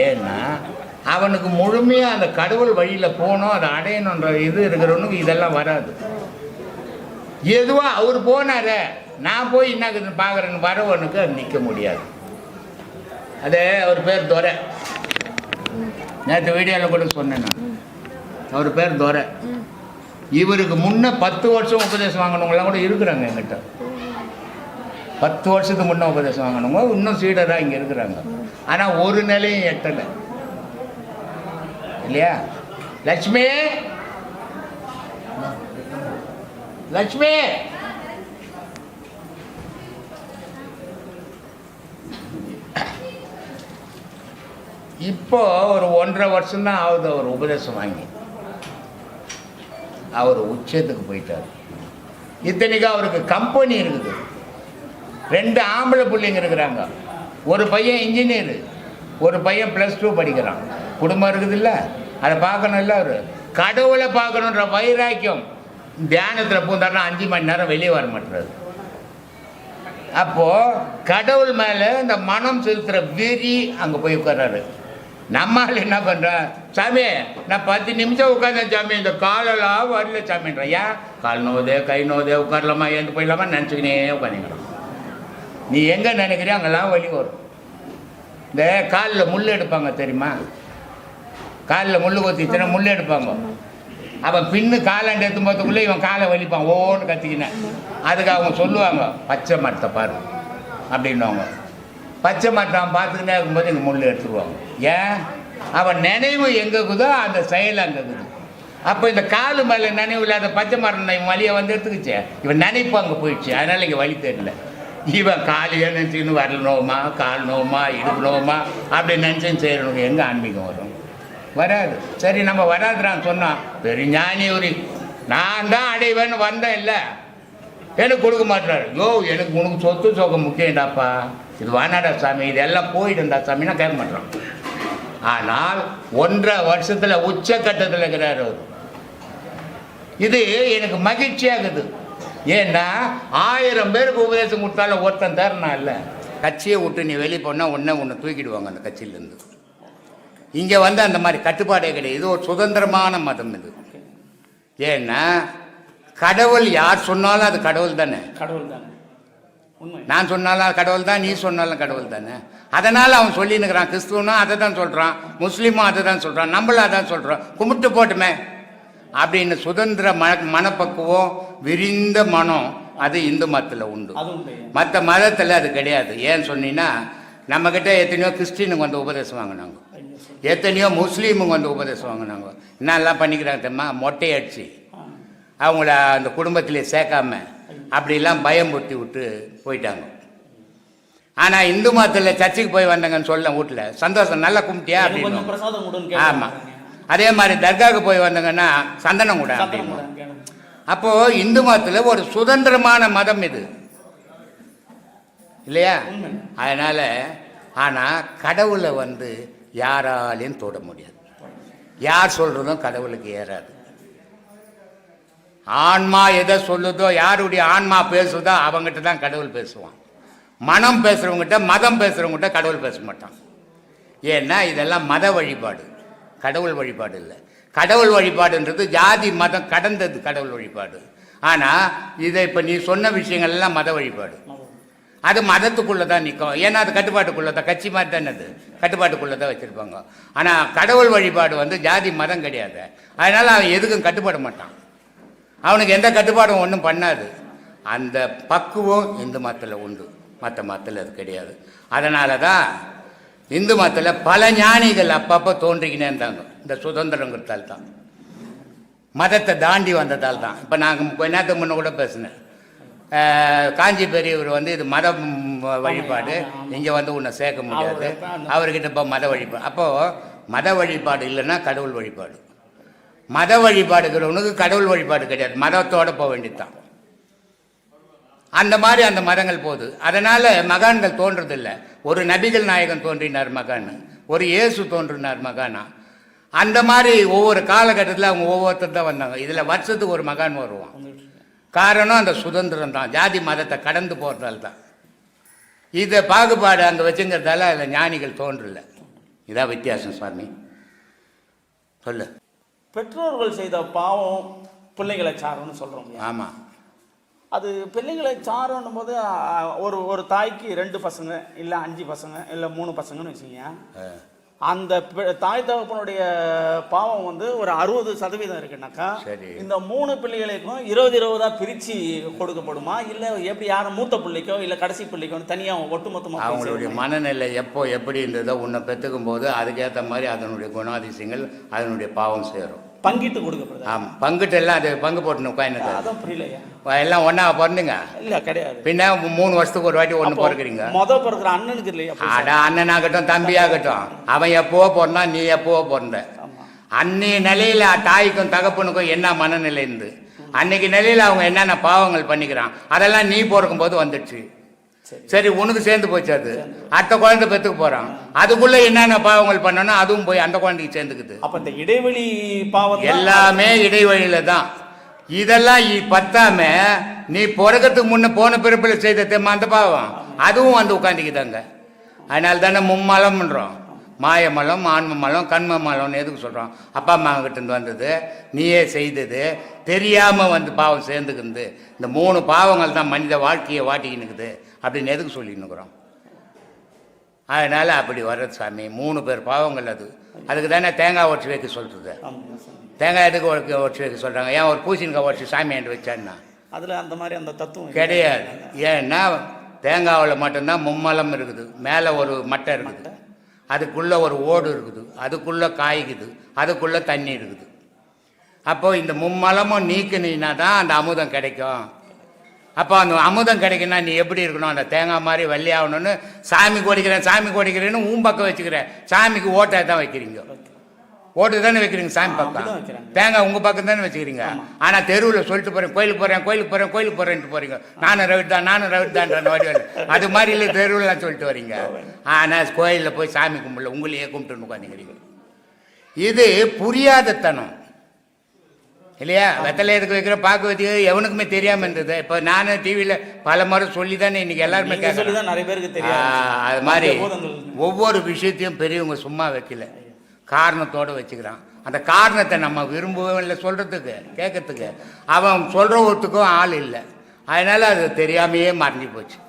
[SPEAKER 2] ஏன்னா அவனுக்கு முழுமையாக அந்த கடவுள் வழியில் போகணும், அதை அடையணுன்ற இது இருக்கிறவனுக்கு இதெல்லாம் வராது. எதுவாக அவர் போனார நான் போய் என்னக்குதுன்னு பார்க்குறேன்னு வரவனுக்கு அது நிற்க முடியாது. அதே அவர் பேர் துரை. நேற்று வீடியோவில் கூட சொன்னேன் நான். அவர் பேர் துரை. இவருக்கு முன்ன 10 வருஷம் உபதேசம் வாங்கினவங்களாம் கூட இருக்கிறாங்க எங்கிட்ட. 10 வருஷத்துக்கு முன்னே உபதேசம் வாங்கினவங்க இன்னும் சீடராக இங்கே இருக்கிறாங்க. ஆனால் ஒரு நிலையும் எட்டலை இல்லையா? லட்சுமி, லட்சுமி, இப்போ ஒரு 1.5 வருஷம்தான் ஆகுது அவர் உபதேசம் வாங்கி. அவர் உச்சத்துக்கு போயிட்டார். இத்தனைக்கும் அவருக்கு கம்பெனி இருக்குது, 2 ஆம்பளை பிள்ளைங்க இருக்கிறாங்க. ஒரு பையன் இன்ஜினியரு, ஒரு பையன் +2 படிக்கிறான். குடும்பம் இருக்குது இல்லை, அதை பார்க்கணும் இல்லை. அவர் கடவுளை பார்க்கணுன்ற வைராக்கியம் தியானத்தில் பூந்தாருன்னா 5 மணி நேரம் வெளியே வர மாட்டாரு. அப்போது கடவுள் மேலே இந்த மனம் செலுத்துகிற வெறி அங்கே போய் உட்கார்றாரு. நம்மால் என்ன பண்ணுறேன், சாமி நான் 10 நிமிஷம் உட்காந்தேன் சாமி, இந்த காலெல்லாம் வரல சாமின்ற. ஏன் கால் நோதே கை நோதே உட்காரலாமா எழுந்து போயிடலாமா நினச்சிக்கினே உட்காந்துக்கலாம். நீ எங்கே நினைக்கிறியோ அங்கெல்லாம் வலி வரும். இந்த காலில் முள் எடுப்பாங்க தெரியுமா? காலில் முள் கொத்திச்சுன்னா முள் எடுப்பாங்க. அவன் பின்னு காலாண்டு எடுத்து போகிறதுக்குள்ளே இவன் காலை வலிப்பான் ஓன்னு கத்திக்கினேன். அதுக்கு அவங்க சொல்லுவாங்க பச்சை மரத்தை பாரு அப்படின்வாங்க. பச்சை மரத்தை அவன் பார்த்துக்கிட்டே இருக்கும்போது இங்கே முள் எடுத்துருவாங்க. ஏன்? அவன் நினைவு எங்கே இருக்குதோ அந்த செயல் அங்கே இருக்குது. அப்போ இந்த காலு மேலே நினைவு இல்லாத பச்சை மரம் இவன் வலியை வந்து எடுத்துக்கிச்சே, இவன் நினைப்பு அங்கே போயிடுச்சு. அதனால் இங்கே வலி தெரியல. இவன் காலையே நினச்சின்னு வரல நோவுமா, கால் நோவுமா, இடுப்பு நோவுமா அப்படின்னு நினச்சின்னு செய்கிறவங்க எங்கே ஆன்மீகம் வரும்? வராது. சரி நம்ம வராதுறான்னு சொன்னான். பெரிய ஞானி ஒரு நான் தான் அடைவேன்னு வந்தேன் இல்லை, எனக்கு கொடுக்க மாட்டாரு. யோ எனக்கு உனக்கு சொத்து சோகம் முக்கியம்டாப்பா, இது வானாடா சாமி, இதெல்லாம் போயிடுண்டா சாமின்னா கேட்க மாட்டான். ஆனால் 1.5 வருஷத்தில் உச்சக்கட்டத்தில் இருக்கிறார் அவர். இது எனக்கு மகிழ்ச்சியாகுது. ஏன்னா 1000 பேருக்கு உபதேசம் கொடுத்தாலும் ஒருத்தன் தரனா இல்லை. கட்சியை விட்டு நீ வெளியே போனால் ஒன்று தூக்கிடுவாங்க அந்த கட்சியிலேருந்து. இங்கே வந்து அந்த மாதிரி கட்டுப்பாடே கிடையாது. இது ஒரு சுதந்திரமான மதம் இது. ஏன்னா கடவுள் யார் சொன்னாலும் அது கடவுள் தானே.
[SPEAKER 6] கடவுள் தானே.
[SPEAKER 2] நான் சொன்னாலும் கடவுள் தான், நீ சொன்னாலும் கடவுள் தானே. அதனால் அவன் சொல்லினுக்கிறான். கிறிஸ்துவனும் அதை தான் சொல்கிறான், முஸ்லீமும் அதை தான் சொல்கிறான், நம்மளும் அதான் சொல்கிறோம். கும்பிட்டு போட்டுமே அப்படின்னு சுதந்திர மனப்பக்குவம் விரிந்த மனம் அது இந்து மதத்தில் உண்டு. மற்ற மதத்தில் அது கிடையாது. ஏன்னு சொன்னீங்கன்னா நம்மக்கிட்ட எத்தனையோ கிறிஸ்டினுங்க வந்து உபதேசம் வாங்கினாங்க, எத்தனையோ முஸ்லீமுங்க வந்து உபதேசம் வாங்கினாங்க. என்னெல்லாம் பண்ணிக்கிறாங்க தெரியுமா? மொட்டை அடிச்சு அவங்கள அந்த குடும்பத்திலே சேர்க்காம அப்படிலாம் பயம்படுத்தி விட்டு போயிட்டாங்க. ஆனால் இந்து மதத்தில் சர்ச்சுக்கு போய் வந்தாங்கன்னு சொல்ல வீட்டில் சந்தோஷம், நல்லா கும்பிட்டியா அப்படின்னு. ஆமாம். அதே மாதிரி தர்காவுக்கு போய் வந்தாங்கன்னா சந்தனம் கூட அப்படின்னு. அப்போது இந்து மதத்தில் ஒரு சுதந்திரமான மதம் இது இல்லையா? அதனால் ஆனால் கடவுளை வந்து யாராலையும் தொட முடியாது. யார் சொல்கிறதும் கடவுளுக்கு ஏறாது. ஆன்மா எதை சொல்லுதோ, யாருடைய ஆன்மா பேசுதோ அவங்ககிட்ட தான் கடவுள் பேசுவான். மனம் பேசுகிறவங்ககிட்ட, மதம் பேசுகிறவங்ககிட்ட கடவுள் பேச மாட்டான். ஏன்னா இதெல்லாம் மத வழிபாடு, கடவுள் வழிபாடு இல்லை. கடவுள் வழிபாடுன்றது ஜாதி மதம் கடந்தது கடவுள் வழிபாடு. ஆனால் இதை இப்போ நீ சொன்ன விஷயங்கள்லாம் மத வழிபாடு. அது மதத்துக்குள்ளே தான் நிற்கும். ஏன்னா அது கட்டுப்பாட்டுக்குள்ளே தான், கட்சி மாதிரி தானே அது கட்டுப்பாட்டுக்குள்ளே தான் வச்சுருப்பாங்க. ஆனால் கடவுள் வழிபாடு வந்து ஜாதி மதம் கிடையாது. அதனால் அவன் எதுக்கும் கட்டுப்பட மாட்டான். அவனுக்கு எந்த கட்டுப்பாடும் ஒன்றும் பண்ணாது. அந்த பக்குவம் இந்து மதத்தில் உண்டு, மற்ற மதத்தில் அது கிடையாது. அதனால தான் இந்து மதத்தில் பல ஞானிகள் அப்பப்போ தோன்றிக்கினே இருந்தாங்க. இந்த சுதந்திரங்கிறதால் தான், மதத்தை தாண்டி வந்ததால் தான். இப்போ நாங்கள் கொஞ்ச நேரத்துக்கு முன்னே கூட பேசினேன். காஞ்சி பெரியவர் வந்து இது மத வழிபாடு, இங்கே வந்து உன்னை சேர்க்க முடியாது, அவர்கிட்ட இப்போ மத வழிபாடு. அப்போது மத வழிபாடு இல்லைன்னா கடவுள் வழிபாடு. மத வழிபாடுகிறவனுக்கு கடவுள் வழிபாடு கிடையாது, மதத்தோடு போக வேண்டியதுதான். அந்த மாதிரி அந்த மதங்கள் போகுது. அதனால் மகான்கள் தோன்றதில்லை. ஒரு நபிகள் நாயகன் தோன்றினார் மகான், ஒரு இயேசு தோன்றினார் மகானா. அந்த மாதிரி ஒவ்வொரு காலகட்டத்தில் அவங்க ஒவ்வொருத்தர் தான் வந்தாங்க. இதில் வருஷத்துக்கு ஒரு மகான் வருவான். காரணம் அந்த சுதந்திரம் தான், ஜாதி மதத்தை கடந்து போகிறதால தான். இதை பாகுபாடு அங்கே வச்சுங்கிறதால அதில் ஞானிகள் தோன்றல. இதான் வித்தியாசம். சுவாமி சொல்லு.
[SPEAKER 6] பெற்றோர்கள் செய்த பாவம் பிள்ளைங்களை சாருன்னு சொல்கிறோம்.
[SPEAKER 2] ஆமாம்.
[SPEAKER 6] அது பிள்ளைங்களை சாரோன்னும் போது ஒரு ஒரு தாய்க்கு 2 பசங்க இல்லை 5 பசங்க இல்லை 3 பசங்கன்னு வச்சுக்கோங்க. அந்த தாய் தகப்பனுடைய பாவம் வந்து ஒரு 60% இருக்குனாக்கா இந்த 3 பிள்ளைகளுக்கும் 20-20 பிரிச்சு கொடுக்கப்படுமா, இல்லை எப்படி யாரும் மூத்த பிள்ளைக்கோ இல்லை கடைசி பிள்ளைக்கோ தனியாக ஒட்டுமொத்தமாக
[SPEAKER 2] அவங்களுடைய மனநிலை எப்போ எப்படி இருந்ததோ உன்னை பெற்றுக்கும் போது அதுக்கேற்ற மாதிரி அதனுடைய குணாதிசயங்கள் அதனுடைய பாவம் சேரும்.
[SPEAKER 6] பங்கிட்டு கொடுக்கப்படுது.
[SPEAKER 2] ஆமாம், பங்கிட்டு எல்லாம் அது பங்கு போட்டு உட்காந்து
[SPEAKER 6] அதான் புரியலையா?
[SPEAKER 2] எல்லாம் ஒன்றா பிறந்துங்க
[SPEAKER 6] இல்லை கிடையாது.
[SPEAKER 2] பின்ன 3 வருஷத்துக்கு ஒரு வாட்டி ஒன்று பிறக்கிறீங்க.
[SPEAKER 6] பிறக்கிற அண்ணனுக்கு இல்லையா?
[SPEAKER 2] அண்ணனாகட்டும் தம்பியாகட்டும் அவன் எப்போவோ பிறந்தான், நீ எப்போவோ பிறந்த. அன்னைய நிலையில் தாய்க்கும் தகப்பனுக்கும் என்ன மனநிலை இருந்து அன்னைக்கு நிலையில் அவங்க என்னென்ன பாவங்கள் பண்ணிக்கிறான் அதெல்லாம் நீ பிறக்கும் போது வந்துடுச்சு. சரி, உனக்கு சேர்ந்து போச்சு. அது அடுத்த குழந்தை பெற்றுக்கு போறான், அதுக்குள்ள என்னென்ன பாவங்கள் பண்ணணும் அதுவும் போய் அந்த குழந்தைக்கு சேர்ந்துக்குது.
[SPEAKER 6] அப்ப இந்த இடைவெளி பாவம்
[SPEAKER 2] எல்லாமே இடைவெளியில தான். இதெல்லாம் பத்தாம நீ பிறக்கிறதுக்கு முன்ன போன பிறப்பில் செய்த அந்த பாவம் அதுவும் வந்து உட்காந்துக்குதாங்க. அதனால தானே மும்மலம்ன்றோம். மாயமலம், ஆன்ம மலம், கண்ம மலம்னு எதுக்கு சொல்கிறோம்? அப்பா அம்மா கிட்டேருந்து வந்தது, நீயே செய்தது, தெரியாமல் வந்து பாவம் சேர்ந்துக்குது. இந்த 3 பாவங்கள் தான் மனித வாழ்க்கையை வாட்டிக்கின்னுக்குது அப்படின்னு எதுக்கு சொல்லின்னுக்குறோம்? அதனால் அப்படி வர்றது சாமி. 3 பேர் பாவங்கள் அது. அதுக்கு தானே தேங்காய் உடச்சி வைக்க சொல்கிறது. தேங்காய் எதுக்கு உடச்சி வைக்க சொல்கிறாங்க? ஏன் ஒரு பூசணிக்காய் உடச்சி சாமியாண்டு வச்சான்னா
[SPEAKER 6] அதில் அந்த மாதிரி அந்த தத்துவம்
[SPEAKER 2] கிடையாது. ஏன்னா தேங்காவில் மட்டும்தான் மும்மலம் இருக்குது. மேலே ஒரு மட்டை இருக்குது, அதுக்குள்ளே ஒரு ஓடு இருக்குது, அதுக்குள்ளே காய்க்குது, அதுக்குள்ளே தண்ணி இருக்குது. அப்போது இந்த மும்மலமும் நீக்கினா தான் அந்த அமுதம் கிடைக்கும். அப்போ அந்த அமுதம் கிடைக்குன்னா நீ எப்படி இருக்கணும்? அந்த தேங்காய் மாதிரி வெள்ளையாகணும்னு சாமி கோடிக்கிறேன்னு ஊம்பக்கம் வச்சுக்கிறேன். சாமிக்கு ஓட்டை தான் வைக்கிறீங்க, ஓட்டு தானே வைக்கிறீங்க சாமி பக்கம். தேங்காய் உங்கள் பக்கம் தானே வச்சுக்கிறீங்க. ஆனால் தெருவில் சொல்லிட்டு போகிறேன், கோயிலுக்கு போகிறேன்ட்டு போகிறீங்க. நானும் ரவிட் தான்ன்ற வடிவில் அது மாதிரி இல்லை, தெருவில்லாம் சொல்லிட்டு வரீங்க. ஆனால் கோயிலில் போய் சாமி கும்பிடல, உங்களையே கும்பிட்டுன்னு உட்காந்துக்கிறீங்க. இது புரியாத தனம் இல்லையா? வெத்தலை எதுக்கு வைக்கிற பார்க்க வச்சு எவனுக்குமே தெரியாமல் இருந்தது. இப்போ நானும் டிவியில் பல முறை சொல்லி தானே இன்னைக்கு எல்லாருமே கேட்குறேன்.
[SPEAKER 6] நிறைய பேருக்கு தெரியும்.
[SPEAKER 2] அது மாதிரி ஒவ்வொரு விஷயத்தையும் பெரியவங்க சும்மா வைக்கல, காரணத்தோடு வச்சுக்கிறான். அந்த காரணத்தை நம்ம விரும்பவும் இல்லை சொல்கிறதுக்கு, கேட்கறதுக்கு. அவன் சொல்கிற ஒருத்துக்கும் ஆள் இல்லை. அதனால் அது தெரியாமையே மறைஞ்சி போச்சு.